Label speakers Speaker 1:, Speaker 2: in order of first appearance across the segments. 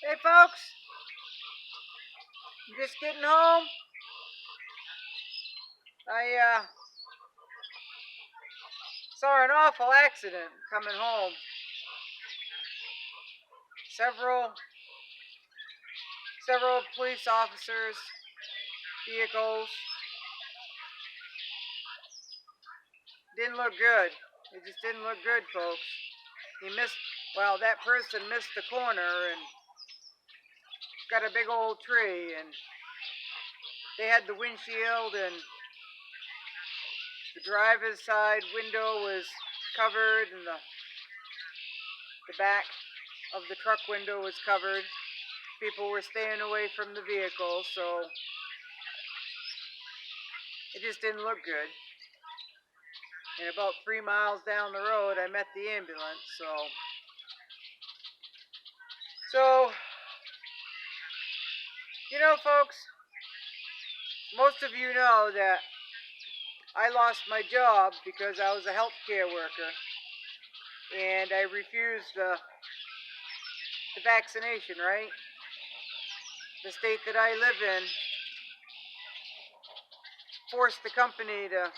Speaker 1: Hey folks, I'm just getting home. I saw an awful accident coming home. Several police officers, vehicles. Didn't look good. It just didn't look good, folks. That person missed the corner and got a big old tree, and they had the windshield, and the driver's side window was covered, and the back of the truck window was covered. People were staying away from the vehicle, so it just didn't look good. And about 3 miles down the road, I met the ambulance, so, you know, folks, most of you know that I lost my job because I was a healthcare worker, and I refused the vaccination, right? The state that I live in forced the company to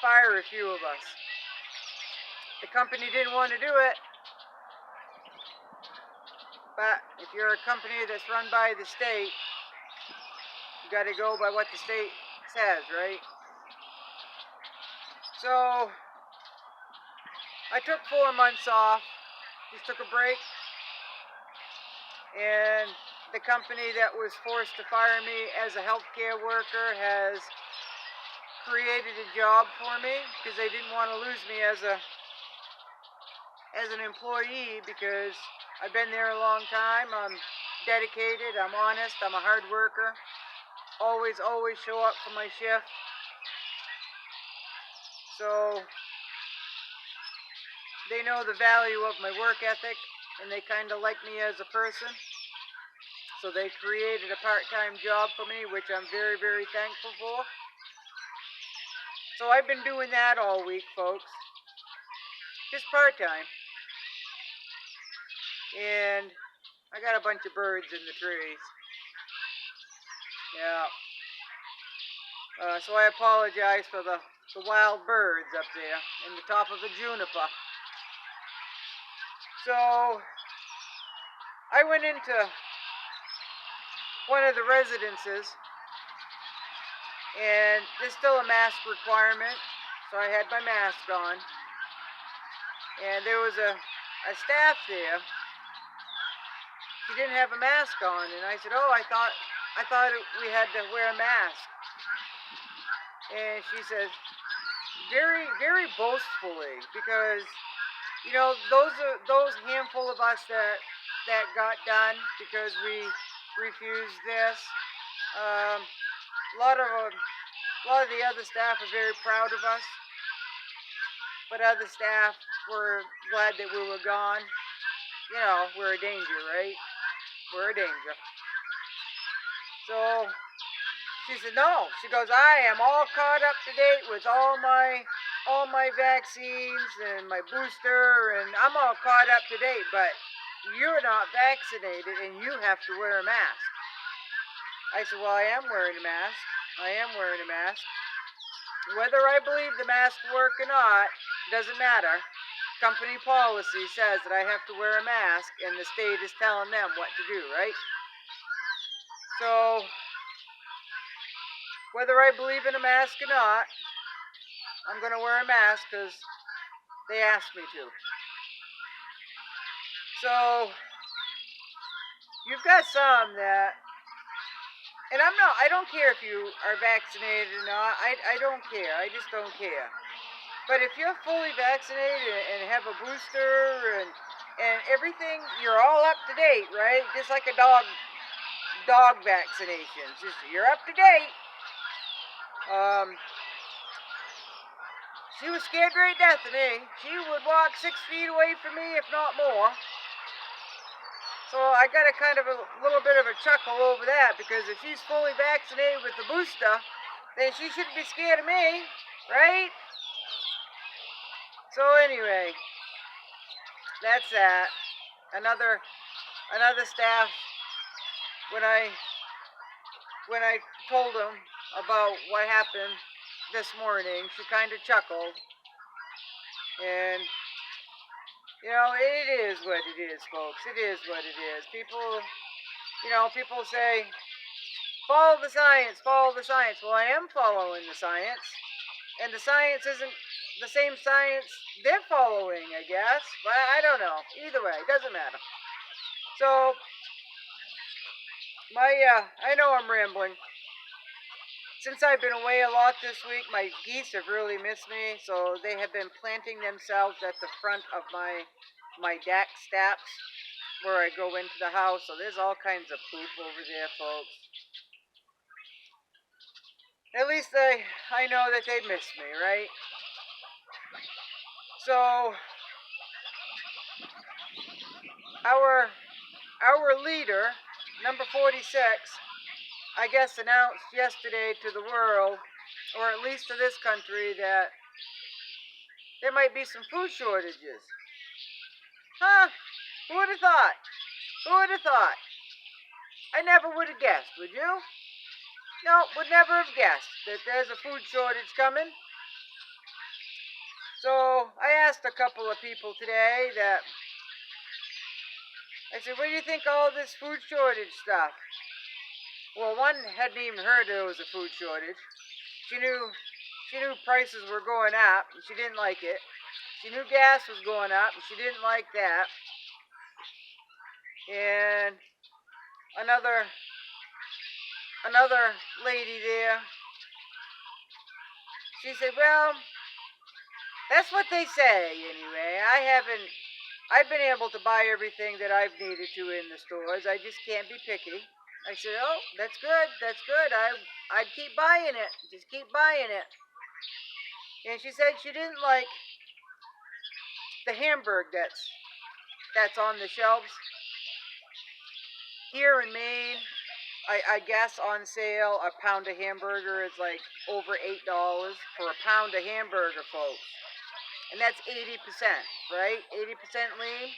Speaker 1: fire a few of us. The company didn't want to do it, but if you're a company that's run by the state, you got to go by what the state says, right? So I took 4 months off, just took a break, and the company that was forced to fire me as a healthcare worker has created a job for me because they didn't want to lose me as an employee, because I've been there a long time. I'm dedicated, I'm honest, I'm a hard worker. Always show up for my shift. So they know the value of my work ethic, and they kind of like me as a person. So they created a part-time job for me, which I'm very, very thankful for. So I've been doing that all week, folks. Just part-time. And I got a bunch of birds in the trees. Yeah. So I apologize for the wild birds up there in the top of the juniper. So I went into one of the residences, and there's still a mask requirement, so I had my mask on. And there was a staff there. She didn't have a mask on, and I said, "Oh, I thought we had to wear a mask." And she says, very, very boastfully, because you know, those handful of us that got done because we refused this. A lot of the other staff are very proud of us, but other staff were glad that we were gone. You know, we're a danger, right? We're a danger. So she said, "No." She goes, "I am all caught up to date with all my vaccines and my booster, and I'm all caught up to date, but you're not vaccinated and you have to wear a mask." I said, "Well, I am wearing a mask. I am wearing a mask. Whether I believe the mask work or not, doesn't matter. Company policy says that I have to wear a mask, and the state is telling them what to do, right? So whether I believe in a mask or not, I'm going to wear a mask because they asked me to." So you've got some that, and I don't care if you are vaccinated or not. I don't care. I just don't care. But if you're fully vaccinated and have a booster and everything, you're all up to date, right? Just like a dog vaccination. Just you're up to date. She was scared right death of me. She would walk 6 feet away from me, if not more. So I got a kind of a little bit of a chuckle over that, because if she's fully vaccinated with the booster, then she shouldn't be scared of me, right? So anyway, that's that. Another staff, when I told him about what happened this morning, she kind of chuckled. And it is what it is, folks. It is what it is. People say, follow the science, follow the science. Well, I am following the science. And the science isn't the same science they're following, I guess. But I don't know. Either way, it doesn't matter. So, I know I'm rambling. Since I've been away a lot this week, my geese have really missed me. So they have been planting themselves at the front of my deck steps where I go into the house. So there's all kinds of poop over there, folks. At least I know that they miss me, right? So our leader, number 46, I guess announced yesterday to the world, or at least to this country, that there might be some food shortages. Huh? Who would have thought? Who would have thought? I never would have guessed, would you? No, would never have guessed that there's a food shortage coming. So I asked a couple of people today I said, what do you think of all this food shortage stuff? Well, one hadn't even heard there was a food shortage. She knew prices were going up and she didn't like it. She knew gas was going up and she didn't like that. And another lady there, she said, well, that's what they say anyway. I've been able to buy everything that I've needed to in the stores. I just can't be picky. I said, oh, that's good. I'd keep buying it. Just keep buying it. And she said she didn't like the hamburger that's on the shelves. Here in Maine, I guess on sale, a pound of hamburger is like over $8 for a pound of hamburger, folks. And that's 80%, right? 80% lean.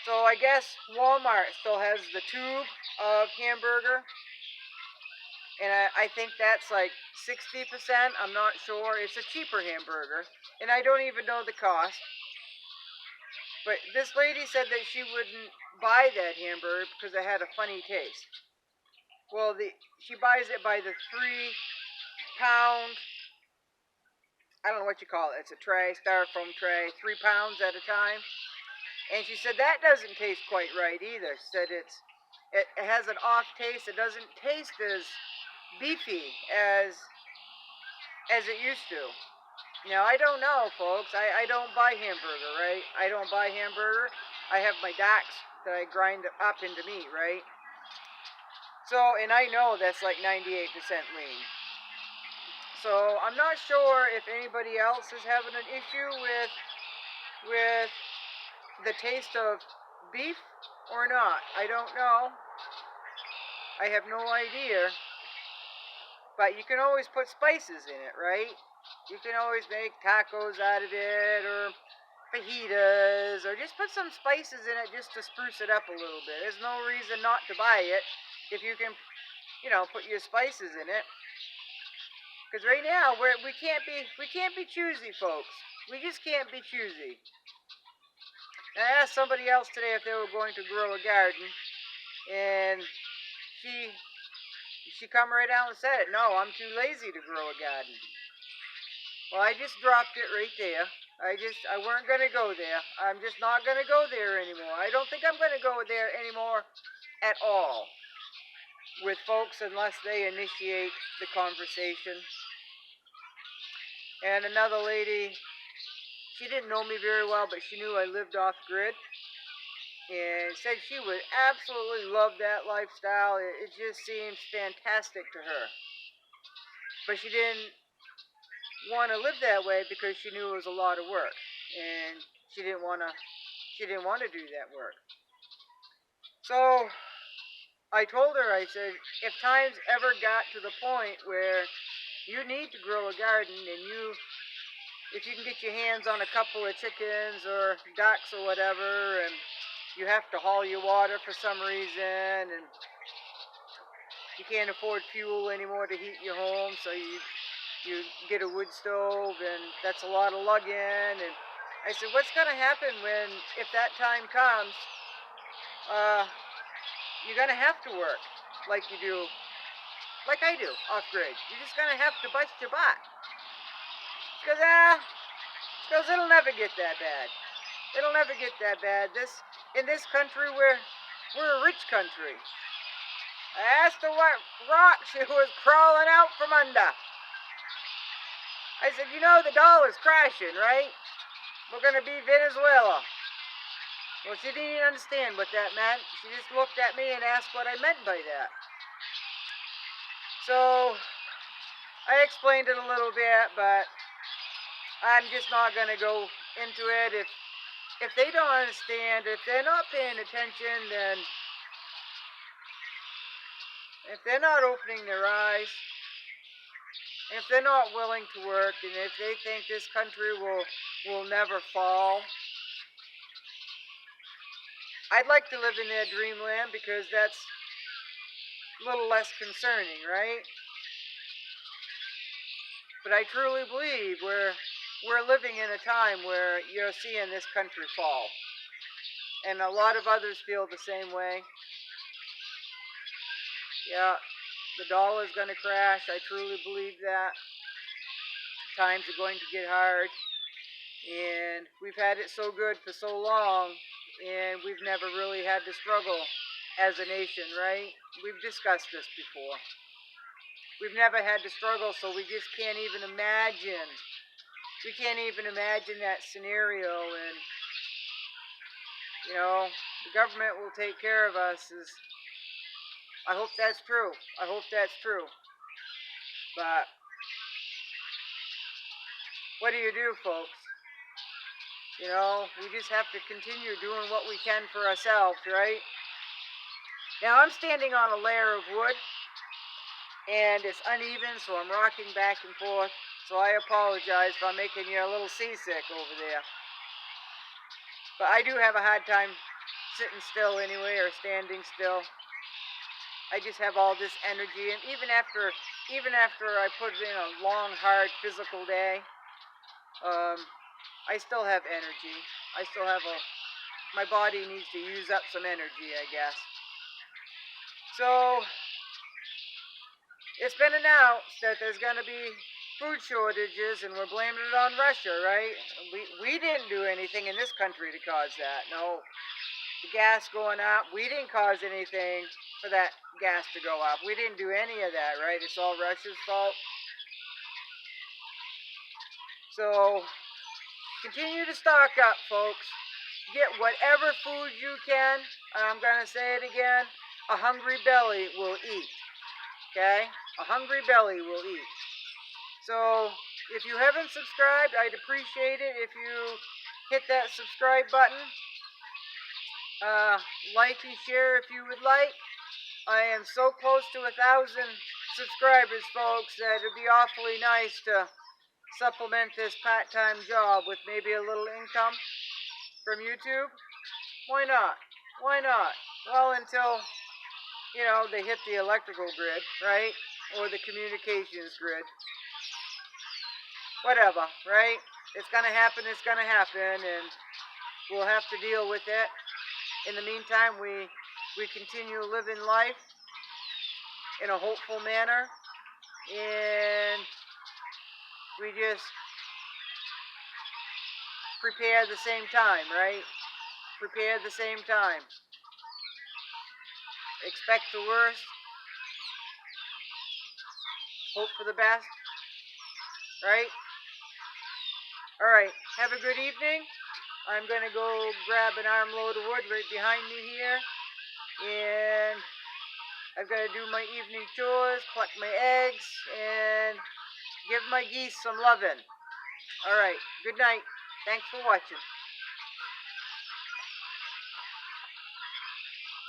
Speaker 1: So I guess Walmart still has the tube of hamburger. And I think that's like 60%. I'm not sure. It's a cheaper hamburger. And I don't even know the cost. But this lady said that she wouldn't buy that hamburger because it had a funny taste. Well, she buys it by the 3-pound, I don't know what you call it. It's a tray, styrofoam tray, 3 pounds at a time. And she said that doesn't taste quite right either. She said it has an off taste. It doesn't taste as beefy as it used to. Now, I don't know, folks. I don't buy hamburger, right? I don't buy hamburger. I have my docks that I grind up into meat, right? So, and I know that's like 98% lean. So, I'm not sure if anybody else is having an issue with the taste of beef or not. I don't know. I have no idea. But you can always put spices in it, right? You can always make tacos out of it, or fajitas, or just put some spices in it just to spruce it up a little bit. There's no reason not to buy it if you can, put your spices in it. Because right now we can't be choosy, folks. We just can't be choosy. And I asked somebody else today if they were going to grow a garden, and she come right out and said it. No, I'm too lazy to grow a garden. Well, I just dropped it right there. I weren't going to go there. I'm just not going to go there anymore. I don't think I'm going to go there anymore at all with folks unless they initiate the conversation. And another lady, she didn't know me very well, but she knew I lived off grid. And said she would absolutely love that lifestyle. It just seems fantastic to her. But she didn't want to live that way because she knew it was a lot of work, and she didn't want to do that work. So I told her, I said, if times ever got to the point where you need to grow a garden and if you can get your hands on a couple of chickens or ducks or whatever, and you have to haul your water for some reason, and you can't afford fuel anymore to heat your home, so you get a wood stove, and that's a lot of lugging. And I said, what's going to happen if that time comes? You're going to have to work like you do, like I do, off-grid. You're just going to have to bust your butt. Because it'll never get that bad. It'll never get that bad. In this country, we're a rich country. I asked her what rock she was crawling out from under. I said, you know the dollar's crashing, right? We're going to be Venezuela. Well, she didn't even understand what that meant. She just looked at me and asked what I meant by that. So, I explained it a little bit, but I'm just not going to go into it. If they don't understand, if they're not paying attention, then if they're not opening their eyes, if they're not willing to work, and if they think this country will never fall, I'd like to live in their dreamland because that's a little less concerning, right? But I truly believe we're living in a time where you're seeing this country fall. And a lot of others feel the same way. Yeah, the dollar's going to crash. I truly believe that. Times are going to get hard. And we've had it so good for so long, and we've never really had to struggle as a nation, right? We've discussed this before. We've never had to struggle, so we just can't even imagine. We can't even imagine that scenario, and, the government will take care of us. I hope that's true. I hope that's true. But what do you do, folks? We just have to continue doing what we can for ourselves, right? Now, I'm standing on a layer of wood, and it's uneven, so I'm rocking back and forth. So I apologize if I'm making you a little seasick over there. But I do have a hard time sitting still anyway, or standing still. I just have all this energy, and even after I put in a long, hard physical day, I still have energy. My body needs to use up some energy, I guess. So, it's been announced that there's going to be food shortages, and we're blaming it on Russia, right? We didn't do anything in this country to cause that. No, the gas going up, we didn't cause anything for that gas to go up. We didn't do any of that, right? It's all Russia's fault. So, continue to stock up, folks. Get whatever food you can. I'm going to say it again. A hungry belly will eat. Okay? A hungry belly will eat. So, if you haven't subscribed, I'd appreciate it if you hit that subscribe button. Like and share if you would like. I am so close to 1,000 subscribers, folks, that it'd be awfully nice to supplement this part-time job with maybe a little income from YouTube. Why not? Why not? Well, until, they hit the electrical grid, right? Or the communications grid. Whatever, right? It's going to happen, and we'll have to deal with it. In the meantime, we continue living life in a hopeful manner, and we just prepare at the same time, right? Prepare at the same time. Expect the worst. Hope for the best. Right? Alright, have a good evening. I'm going to go grab an armload of wood right behind me here. And I've got to do my evening chores, collect my eggs, and give my geese some loving. Alright, good night. Thanks for watching.